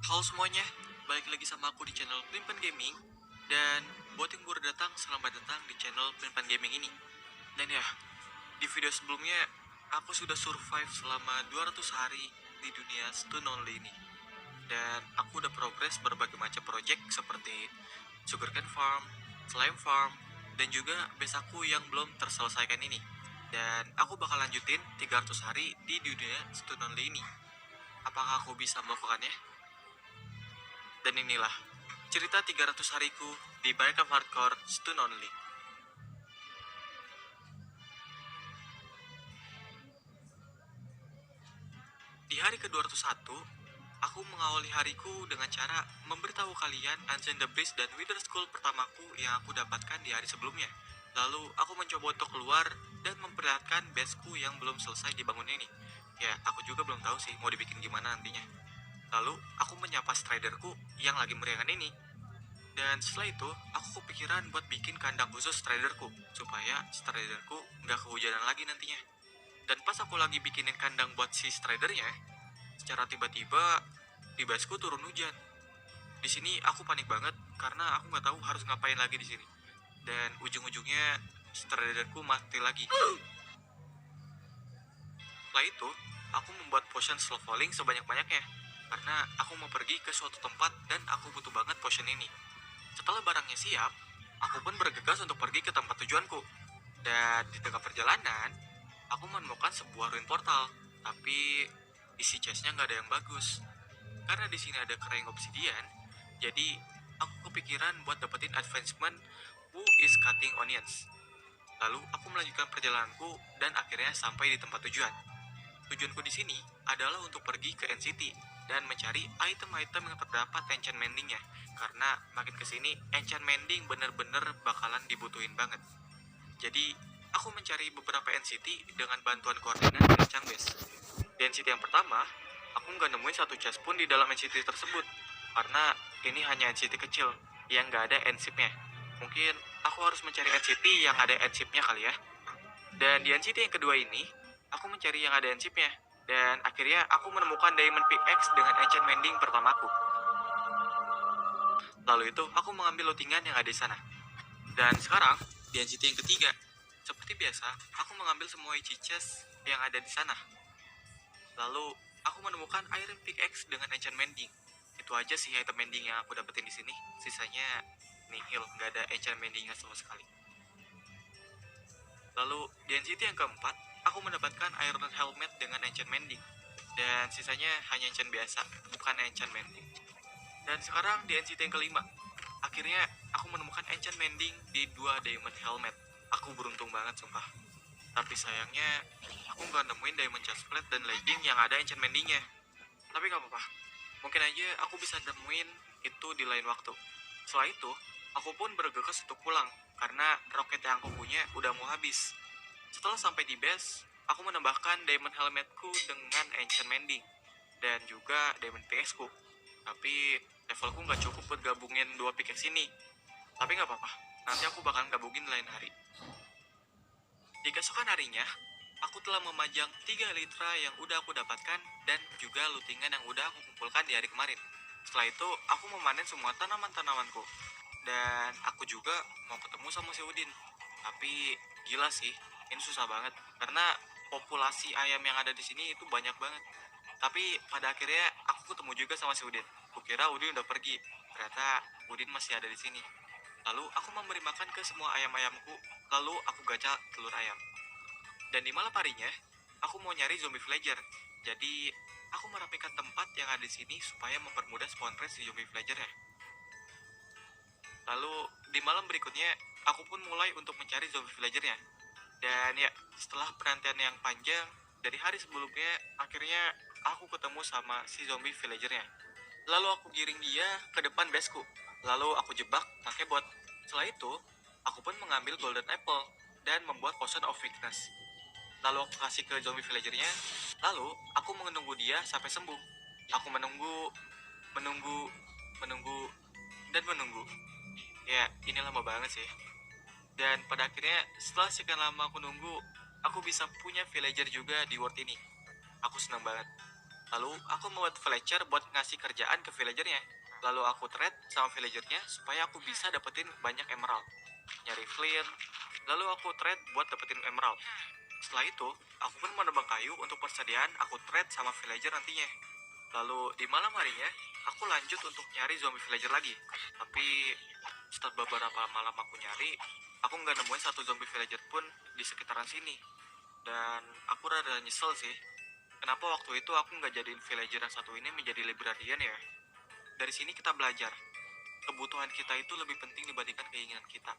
Halo semuanya, balik lagi sama aku di channel Plimpan Gaming. Dan buat yang baru datang, selamat datang di channel Plimpan Gaming ini. Dan ya, di video sebelumnya aku sudah survive selama 200 hari di dunia Stone Only ini. Dan aku udah progres berbagai macam project seperti Sugarcane Farm, Slime Farm, dan juga base aku yang belum terselesaikan ini. Dan aku bakal lanjutin 300 hari di dunia Stone Only ini. Apakah aku bisa melakukannya? Dan inilah cerita 300 hariku di Minecraft Hardcore Stone Only. Di hari ke-201, aku mengawali hariku dengan cara memberitahu kalian Ancient the Beast dan Wither Skull pertamaku yang aku dapatkan di hari sebelumnya. Lalu aku mencoba untuk keluar dan memperlihatkan baseku yang belum selesai dibangun ini. Ya, aku juga belum tahu sih mau dibikin gimana nantinya. Lalu aku menyapa striderku yang lagi meriangkan ini. Dan setelah itu, aku kepikiran buat bikin kandang khusus striderku, supaya striderku nggak kehujanan lagi nantinya. Dan pas aku lagi bikinin kandang buat si stridernya, secara tiba-tiba di baseku turun hujan. Di sini aku panik banget karena aku nggak tahu harus ngapain lagi di sini. Dan ujung-ujungnya striderku mati lagi. Setelah itu, aku membuat potion slow falling sebanyak-banyaknya karena aku mau pergi ke suatu tempat dan aku butuh banget potion ini. Setelah barangnya siap, aku pun bergegas untuk pergi ke tempat tujuanku. Dan di tengah perjalanan, aku menemukan sebuah ruin portal. Tapi isi chestnya nggak ada yang bagus. Karena di sini ada kering obsidian, jadi aku kepikiran buat dapetin advancement Who is Cutting Onions. Lalu aku melanjutkan perjalananku dan akhirnya sampai di tempat tujuan. Tujuanku di sini adalah untuk pergi ke NCT dan mencari item-item yang terdapat enchant mendingnya. Karena makin kesini enchant mending bener-bener bakalan dibutuhin banget. Jadi aku mencari beberapa NCT dengan bantuan koordinat dari Changbase. Di NCT yang pertama, aku nggak nemuin satu chest pun di dalam NCT tersebut. Karena ini hanya NCT kecil yang nggak ada ensipnya. Mungkin aku harus mencari NCT yang ada ensipnya kali ya. Dan di NCT yang kedua ini, aku mencari yang ada ensipnya. Dan akhirnya aku menemukan Diamond Pickaxe dengan enchant mending pertamaku. Lalu itu, aku mengambil lootingan yang ada di sana. Dan sekarang, di NCT yang ketiga, seperti biasa, aku mengambil semua Ichi chest yang ada di sana. Lalu, aku menemukan Iron Pickaxe dengan enchant mending. Itu aja sih item mending yang aku dapetin di sini. Sisanya nihil, nggak ada enchant mendingnya sama sekali. Lalu di NCT yang keempat, aku mendapatkan Iron Helmet dengan enchant mending. Dan sisanya hanya enchant biasa, bukan enchant mending. Dan sekarang di NCT yang kelima, akhirnya aku menemukan enchant mending di dua Diamond Helmet. Aku beruntung banget sumpah. Tapi sayangnya, aku nggak nemuin Diamond Chestplate dan legging yang ada enchant mendingnya. Tapi nggak apa-apa, mungkin aja aku bisa nemuin itu di lain waktu. Setelah itu, aku pun bergegas untuk pulang, karena roket yang aku punya udah mau habis. Setelah sampai di base, aku menambahkan diamond helmetku dengan enchant mending, dan juga diamond pickaxe ku. Tapi levelku nggak cukup buat gabungin dua pickaxe ini. Tapi nggak apa-apa, nanti aku bakal gabungin lain hari. Di keesokan harinya, aku telah memajang 3 litra yang udah aku dapatkan dan juga lootingan yang udah aku kumpulkan di hari kemarin. Setelah itu, aku memanen semua tanaman-tanamanku. Dan aku juga mau ketemu sama si Udin. Tapi gila sih, ini susah banget karena populasi ayam yang ada di sini itu banyak banget. Tapi pada akhirnya aku ketemu juga sama si Udin. Kukira Udin udah pergi, ternyata Udin masih ada di sini. Lalu aku memberi makan ke semua ayam-ayamku, lalu aku gacha telur ayam. Dan di malam harinya, aku mau nyari zombie villager. Jadi, aku merapikan tempat yang ada di sini supaya mempermudah spawn rate si zombie villager ya. Lalu, di malam berikutnya, aku pun mulai untuk mencari zombie villagernya. Dan ya, setelah penantian yang panjang, dari hari sebelumnya, akhirnya aku ketemu sama si zombie villagernya. Lalu aku giring dia ke depan baseku. Lalu aku jebak pakai bot. Setelah itu, aku pun mengambil golden apple dan membuat potion of weakness. Lalu aku kasih ke zombie villagernya. Lalu aku menunggu dia sampai sembuh. Aku menunggu, menunggu, menunggu, dan menunggu. Ya, ini lama banget sih. Dan pada akhirnya, setelah sekian lama aku nunggu, aku bisa punya villager juga di world ini. Aku senang banget. Lalu aku membuat villager buat ngasih kerjaan ke villagernya. Lalu aku trade sama villagernya supaya aku bisa dapetin banyak emerald. Nyari flint, lalu aku trade buat dapetin emerald. Setelah itu, aku pun menebang kayu untuk persediaan aku trade sama villager nantinya. Lalu di malam harinya, aku lanjut untuk nyari zombie villager lagi. Tapi setelah beberapa malam aku nyari, aku nggak nemuin satu zombie villager pun di sekitaran sini. Dan aku rada nyesel sih. Kenapa waktu itu aku nggak jadiin villager yang satu ini menjadi librarian ya? Dari sini kita belajar, kebutuhan kita itu lebih penting dibandingkan keinginan kita.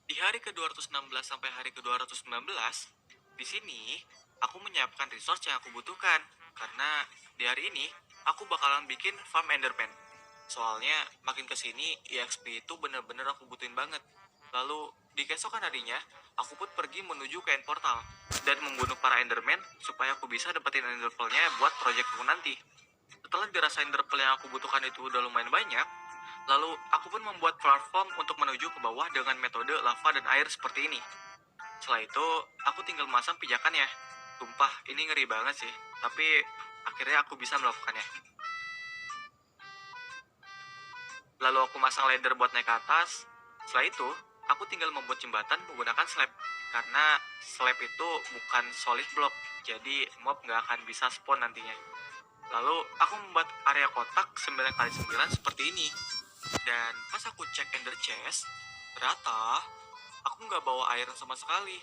Di hari ke-216 sampai hari ke-219, di sini aku menyiapkan resource yang aku butuhkan. Karena di hari ini aku bakalan bikin farm enderman. Soalnya makin kesini EXP itu bener-bener aku butuhin banget. Lalu di keesokan harinya, aku pun pergi menuju ke end portal dan membunuh para enderman supaya aku bisa dapetin ender pearl-nya buat projectku nanti. Setelah dirasa ender pearl yang aku butuhkan itu udah lumayan banyak, lalu aku pun membuat platform untuk menuju ke bawah dengan metode lava dan air seperti ini. Setelah itu, aku tinggal masang pijakannya. Sumpah, ini ngeri banget sih. Tapi akhirnya aku bisa melakukannya. Lalu aku masang ladder buat naik ke atas. Setelah itu, aku tinggal membuat jembatan menggunakan slab. Karena slab itu bukan solid block, jadi mob nggak akan bisa spawn nantinya. Lalu aku membuat area kotak 9x9 seperti ini. Dan pas aku cek ender chest, ternyata aku nggak bawa iron sama sekali.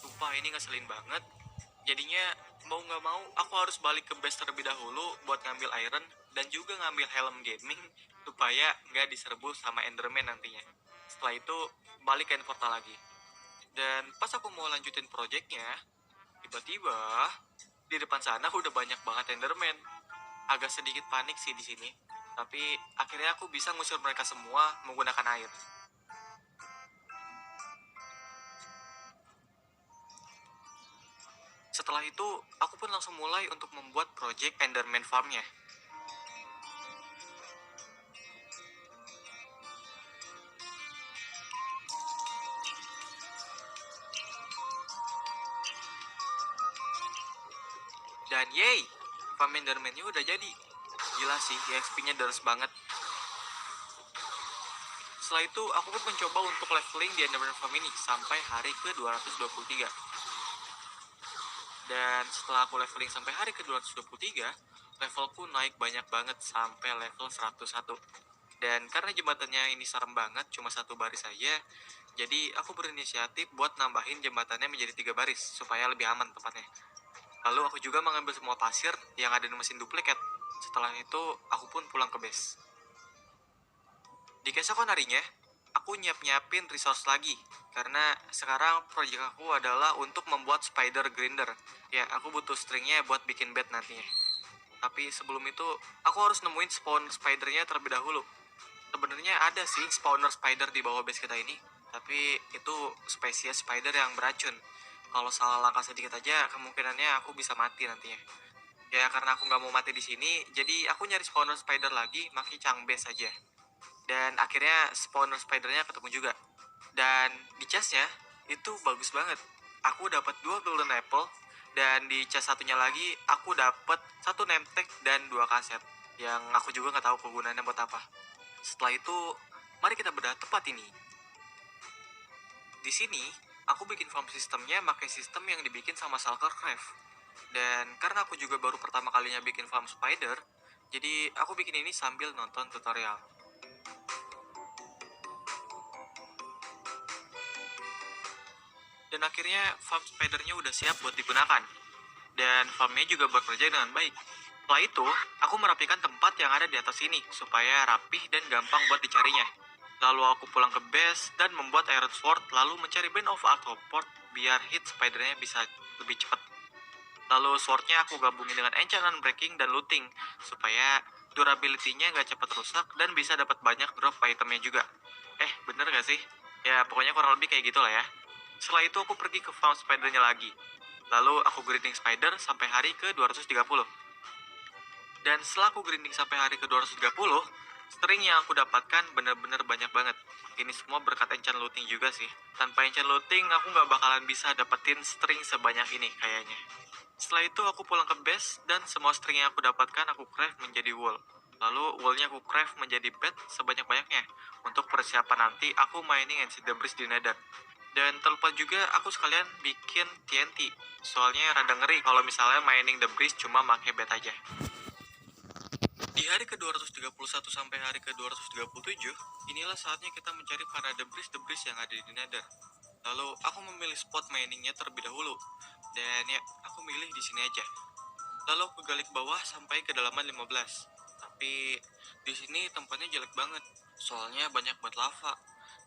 Sumpah ini ngeselin banget. Jadinya mau nggak mau aku harus balik ke base terlebih dahulu buat ngambil iron dan juga ngambil helm gaming supaya nggak diserbu sama enderman nantinya. Setelah itu balik ke portal lagi. Dan pas aku mau lanjutin projectnya, tiba-tiba di depan sana udah banyak banget enderman. Agak sedikit panik sih di sini. Tapi akhirnya aku bisa ngusir mereka semua menggunakan air. Setelah itu, aku pun langsung mulai untuk membuat project Enderman Farm-nya. Dan yay, farm Enderman-nya udah jadi. Gila sih, EXP-nya deres banget. Setelah itu, aku pun mencoba untuk leveling di Enderman Farm ini sampai hari ke-223. Dan setelah aku leveling sampai hari ke-223, levelku naik banyak banget sampai level 101. Dan karena jembatannya ini serem banget, cuma satu baris saja, jadi aku berinisiatif buat nambahin jembatannya menjadi 3 baris, supaya lebih aman tempatnya. Lalu aku juga mengambil semua pasir yang ada di mesin duplikat. Setelah itu, aku pun pulang ke base. Di keesokan harinya, aku nyiapin resource lagi. Karena sekarang proyek aku adalah untuk membuat spider grinder. Ya, aku butuh stringnya buat bikin bed nantinya. Tapi sebelum itu, aku harus nemuin spawn spidernya terlebih dahulu. Sebenarnya ada sih spawner spider di bawah base kita ini. Tapi itu spesies spider yang beracun. Kalau salah langkah sedikit aja, kemungkinannya aku bisa mati nantinya. Ya karena aku nggak mau mati di sini, jadi aku nyari spawner spider lagi, makin cangbe saja. Dan akhirnya spawner spidernya ketemu juga. Dan di chestnya itu bagus banget. Aku dapat 2 golden apple dan di chest satunya lagi aku dapat 1 name tag dan 2 kaset. Yang aku juga nggak tahu kegunaannya buat apa. Setelah itu, mari kita bedah tempat ini. Di sini, aku bikin farm sistemnya pakai sistem yang dibikin sama Shulker Craft. Dan karena aku juga baru pertama kalinya bikin farm spider, jadi aku bikin ini sambil nonton tutorial. Dan akhirnya farm spidernya udah siap buat digunakan. Dan farmnya juga bekerja dengan baik. Setelah itu, aku merapikan tempat yang ada di atas ini supaya rapih dan gampang buat dicarinya. Lalu aku pulang ke base dan membuat iron sword lalu mencari band of arthropod biar hit spidernya bisa lebih cepat. Lalu swordnya aku gabungin dengan enchantment breaking dan looting supaya durability-nya nggak cepat rusak dan bisa dapat banyak drop itemnya juga. Bener gak sih? Ya pokoknya kurang lebih kayak gitulah ya. Setelah itu aku pergi ke farm spidernya lagi. Lalu aku grinding spider sampai hari ke 230. Dan setelah aku grinding sampai hari ke 230, String yang aku dapatkan bener-bener banyak banget. Ini semua berkat enchant looting juga sih. Tanpa enchant looting, aku nggak bakalan bisa dapetin string sebanyak ini kayaknya. Setelah itu aku pulang ke base, dan semua string yang aku dapatkan aku craft menjadi wool. Lalu woolnya aku craft menjadi bed sebanyak-banyaknya. Untuk persiapan nanti aku mining ancient debris di nether. Dan terlupa juga aku sekalian bikin TNT. Soalnya rada ngeri kalau misalnya mining debris cuma pakai bed aja. Di hari ke-231 sampai hari ke-237, inilah saatnya kita mencari para debris-debris yang ada di nether. Lalu aku memilih spot miningnya terlebih dahulu. Dan ya, aku milih di sini aja. Lalu aku gali ke bawah sampai kedalaman 15. Tapi di sini tempatnya jelek banget. Soalnya banyak banget lava.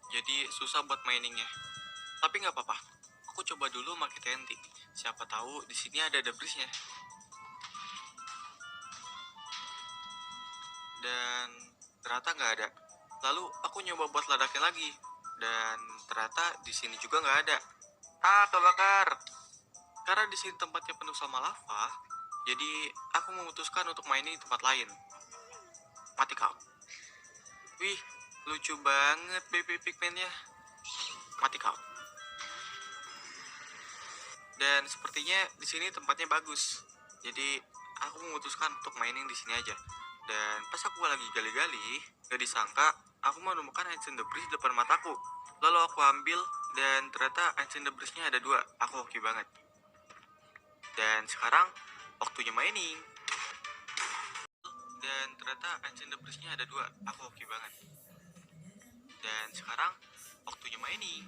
Jadi susah buat miningnya. Tapi nggak apa-apa. Aku coba dulu pakai TNT. Siapa tahu di sini ada debrisnya. Dan ternyata nggak ada. Lalu aku nyoba buat ledaknya lagi. Dan ternyata di sini juga nggak ada. Ah, kebakar. Karena di sini tempatnya penuh sama lava, jadi aku memutuskan untuk mining di tempat lain. Mati kau. Wih, lucu banget baby pigmennya. Mati kau. Dan sepertinya di sini tempatnya bagus. Jadi aku memutuskan untuk mining di sini aja. Dan pas aku lagi gali-gali, gak disangka aku menemukan ancient debris di depan mataku. Lalu aku ambil, dan ternyata ancient debrisnya ada 2. Aku hoki banget. Dan sekarang waktunya mining. Dan ternyata ancient debrisnya ada 2. Aku hoki banget. Dan sekarang waktunya mining.